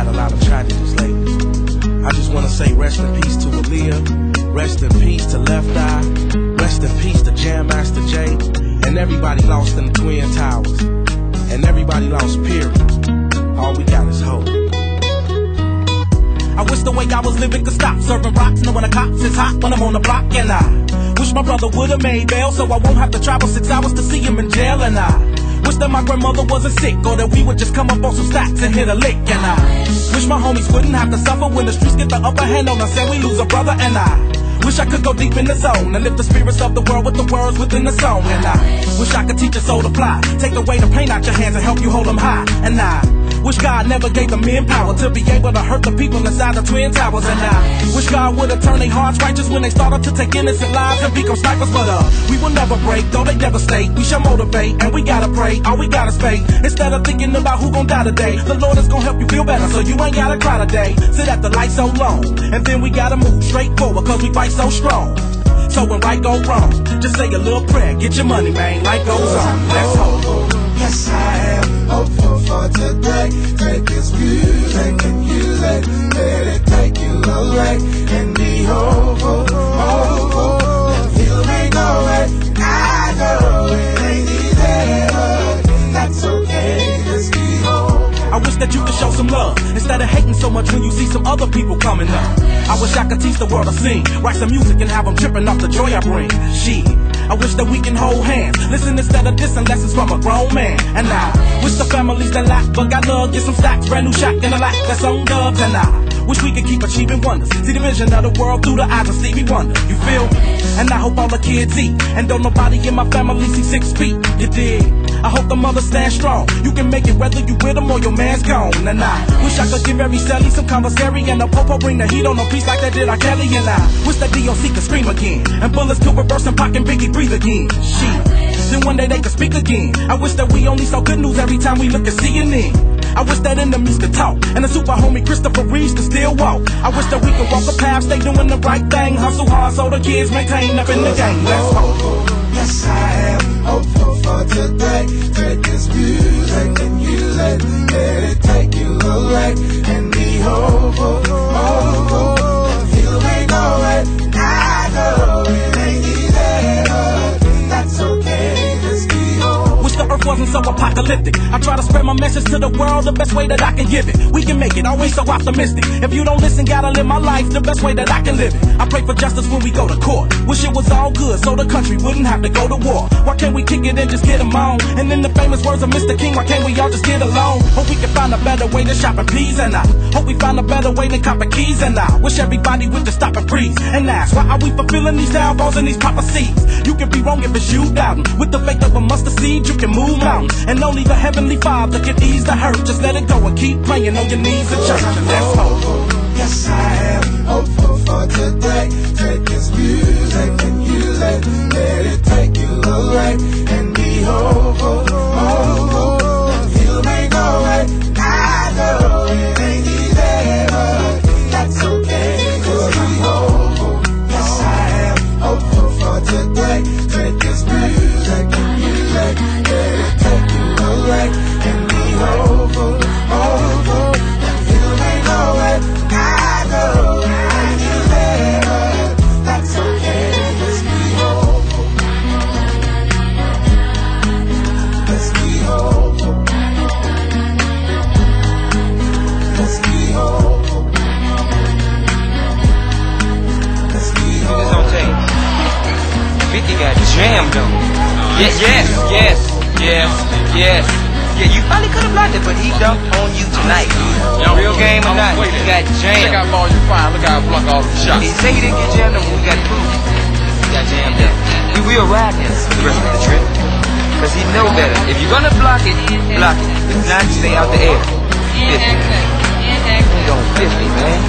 had a lot of tragedies lately. I just wanna say rest in peace to Aaliyah, rest in peace to Left Eye, rest in peace to Jam Master Jay, and everybody lost in the Twin Towers, and everybody lost period. All we got is hope. I wish the way I was living could stop serving rocks, knowing the cops is hot when I'm on the block. And I wish my brother would've made bail so I won't have to travel 6 hours to see him in jail. And I wish that my grandmother wasn't sick, or that we would just come up on some stacks and hit a lick. And I wish my homies wouldn't have to suffer when the streets get the upper hand on us and we lose a brother. And I wish I could go deep in the zone and lift the spirits of the world with the words within the song. And I wish I could teach your soul to fly, take away the pain out your hands and help you hold them high. And I wish God never gave the men power to be able to hurt the people inside the Twin Towers. And I wish God would've turned their hearts righteous when they started to take innocent lives and become snipers. But we will never break, though they devastate. We shall motivate, and we gotta pray. All we got is faith. Instead of thinking about who gon' die today, the Lord is gon' help you feel better, so you ain't gotta cry today. Sit at the light so long, and then we gotta move straight forward, cause we fight so strong. So when right go wrong, just say a little prayer, get your money, man, life goes on. Let's hope. Yes, I am hopeful for today. Take this music and use it. Let it take you away and be hopeful, hopeful. And feel me going. I know it ain't easy, but that's okay. Just be hopeful. I wish that you could show some love instead of hating so much when you see some other people coming up. I wish I could teach the world to sing, write some music and have them tripping off the joy I bring. Shit, I wish that we can hold hands, listen instead of dissing lessons from a grown man. And I wish the families that lack but got love get some stacks, brand new shack in a lack that's on dubs. And I wish we could keep achieving wonders, see the vision of the world through the eyes of Stevie Wonder. You feel me? And I hope all the kids eat, and don't nobody in my family see 6 feet. You dig? I hope the mothers stand strong. You can make it whether you with them or your man's gone. And I wish I could give every Sally some commissary, and the popo bring the heat on a piece like they did R. Kelly. And I wish that DOC could scream again, and bullets could reverse and Pac and Biggie breathe again. Shit, then one day they could speak again. I wish that we only saw good news every time we look at CNN. I wish that enemies could talk, and the super homie Christopher Reeves could still walk. I wish that we could walk the path, stay doing the right thing, hustle hard so the kids maintain up in the game. Let's hope. Yes, I am hopeful for today. Take this music and use it. Let it take you away and be hopeful, hopeful. Feel me going. I know it ain't easy, but that's okay. Just be hopeful. Wish the earth wasn't so apocalyptic. I try to spread my message to the world the best way that I can give it. We can make it, always so optimistic. If you don't listen, gotta live my life the best way that I can live it. I pray for justice when we go to court. Wish it was all good so the country wouldn't have to go to war. Why can't we kick it and just get them on? And in the famous words of Mr. King, why can't we all just get along? Hope we can find a better way to shop and peas. And I hope we find a better way than copping keys. And I wish everybody would just stop and freeze and ask, why are we fulfilling these downfalls and these prophecies? You can be wrong if it's you doubting. With the faith of a mustard seed, you can move mountains. And only the Heavenly Father can ease the hurt. Just let it go and keep praying on your knees in church. And let's hope. Yes, I am hopeful for today. Take this music and use it. Let it take you away and be hopeful, hopeful. Feel me going. I know it ain't easy, but that's okay. Just be hopeful. Yes, I am hopeful for today. Take this music and use it. Let it take you away and be hopeful, hopeful. Feel me going. I know it ain't easy, but that's okay. Let's be hopeful. Let's be hopeful. Let's be hopeful. Let's be hopeful. It's on tape. 50 got jammed on. Yes. Yeah, you probably could have blocked it, but he dumped on you tonight. Real game or not, he got jammed. Check out ball you find. Look how I block all the shots. He say he didn't get jammed on, but we got proof. He got jammed up. We will ride him for the rest of the trip. Cause he know better. If you're gonna block it, block it. If not, stay out the air. 50. He's on 50, man.